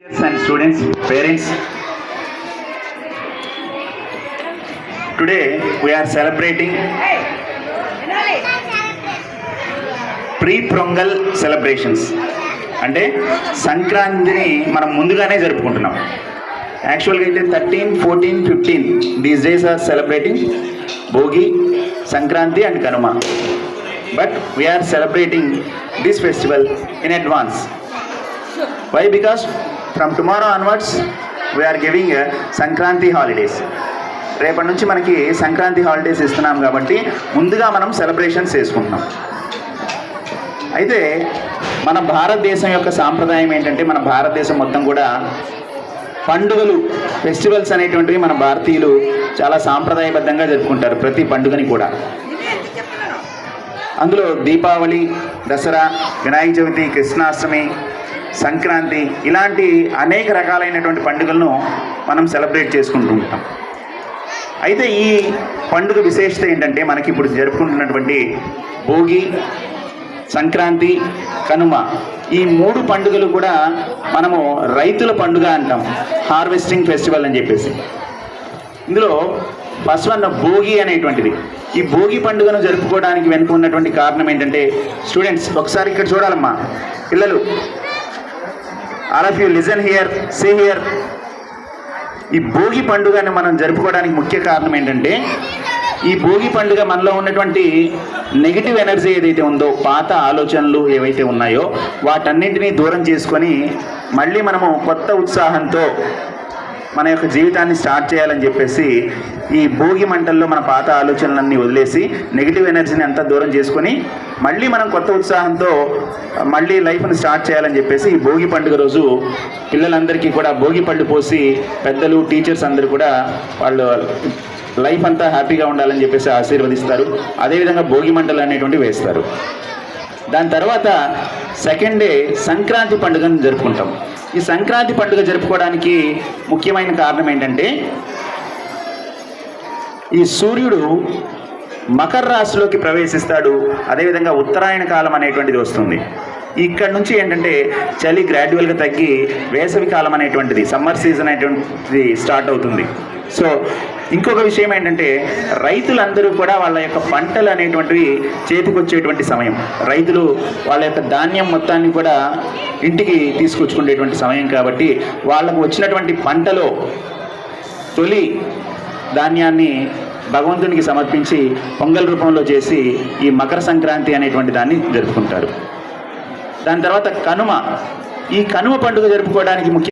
And students, parents, today we are celebrating pre-పొంగల్ celebrations. అంటే సంక్రాంతిని మనం ముందుగానే జరుపుకుంటున్నాం. యాక్చువల్గా అయితే 13, 14, 15 these days are celebrating Bhogi, Sankranti and Kanuma. But we are celebrating this festival in advance. Why? Because from tomorrow onwards we are giving Sankranti holidays. రేపటి నుంచి మనకి సంక్రాంతి హాలిడేస్ ఇస్తున్నాం కాబట్టి ముందుగా మనం సెలబ్రేషన్స్ చేసుకుంటున్నాం. అయితే మన భారతదేశం యొక్క సాంప్రదాయం ఏంటంటే, మన భారతదేశం మొత్తం కూడా పండుగలు, ఫెస్టివల్స్ అనేటువంటివి మన భారతీయులు చాలా సాంప్రదాయబద్ధంగా జరుపుకుంటారు ప్రతి పండుగని కూడా. అందులో దీపావళి, దసరా, వినాయక చవితి, కృష్ణాష్టమి, సంక్రాంతి ఇలాంటి అనేక రకాలైనటువంటి పండుగలను మనం సెలబ్రేట్ చేసుకుంటూ ఉంటాం. అయితే ఈ పండుగ విశేషత ఏంటంటే, మనకి ఇప్పుడు జరుపుకుంటున్నటువంటి భోగి, సంక్రాంతి, కనుమ ఈ మూడు పండుగలు కూడా మనము రైతుల పండుగ అంటాం, హార్వెస్టింగ్ ఫెస్టివల్ అని చెప్పేసి. ఇందులో ఫస్ట్ వన్ భోగి అనేటువంటిది. ఈ భోగి పండుగను జరుపుకోవడానికి వెనుక ఉన్నటువంటి కారణం ఏంటంటే, స్టూడెంట్స్ ఒకసారి ఇక్కడ చూడాలమ్మా, పిల్లలు, all of you listen here, say here. ఈ భోగి పండుగని మనం జరుపుకోవడానికి ముఖ్య కారణం ఏంటంటే, ఈ భోగి పండుగ మనలో ఉన్నటువంటి నెగిటివ్ ఎనర్జీ ఏదైతే ఉందో, పాత ఆలోచనలు ఏవైతే ఉన్నాయో వాటన్నింటినీ దూరం చేసుకొని మళ్ళీ మనము కొత్త ఉత్సాహంతో మన యొక్క జీవితాన్ని స్టార్ట్ చేయాలని చెప్పేసి ఈ భోగి మంటల్లో మన పాత ఆలోచనలన్నీ వదిలేసి నెగిటివ్ ఎనర్జీని అంతా దూరం చేసుకొని మళ్ళీ మనం కొత్త ఉత్సాహంతో మళ్ళీ లైఫ్ని స్టార్ట్ చేయాలని చెప్పేసి ఈ భోగి పండుగ రోజు పిల్లలందరికీ కూడా భోగి పళ్ళు పోసి, పెద్దలు, టీచర్స్ అందరూ కూడా వాళ్ళు లైఫ్ అంతా హ్యాపీగా ఉండాలని చెప్పేసి ఆశీర్వదిస్తారు. అదేవిధంగా భోగి మంటలు అనేటువంటివి వేస్తారు. దాని తర్వాత సెకండ్ డే సంక్రాంతి పండుగను జరుపుకుంటాం. ఈ సంక్రాంతి పండుగ జరుపుకోవడానికి ముఖ్యమైన కారణం ఏంటంటే, ఈ సూర్యుడు మకర రాశిలోకి ప్రవేశిస్తాడు. అదేవిధంగా ఉత్తరాయణ కాలం అనేటువంటిది వస్తుంది. ఇక్కడ నుంచి ఏంటంటే చలి గ్రాడ్యువల్గా తగ్గి వేసవి కాలం అనేటువంటిది, సమ్మర్ సీజన్ అనేటువంటిది స్టార్ట్ అవుతుంది. సో ఇంకొక విషయం ఏంటంటే, రైతులందరూ కూడా వాళ్ళ యొక్క పంటలు అనేటువంటివి చేతికొచ్చేటువంటి సమయం. రైతులు వాళ్ళ యొక్క ధాన్యం మొత్తాన్ని కూడా ఇంటికి తీసుకొచ్చుకునేటువంటి సమయం కాబట్టి వాళ్ళకు వచ్చినటువంటి పంటలో తొలి ధాన్యాన్ని భగవంతునికి సమర్పించి పొంగల్ రూపంలో చేసి ఈ మకర సంక్రాంతి అనేటువంటి దాన్ని జరుపుకుంటారు. దాని తర్వాత కనుమ. ఈ కనుమ పండుగ జరుపుకోవడానికి ముఖ్య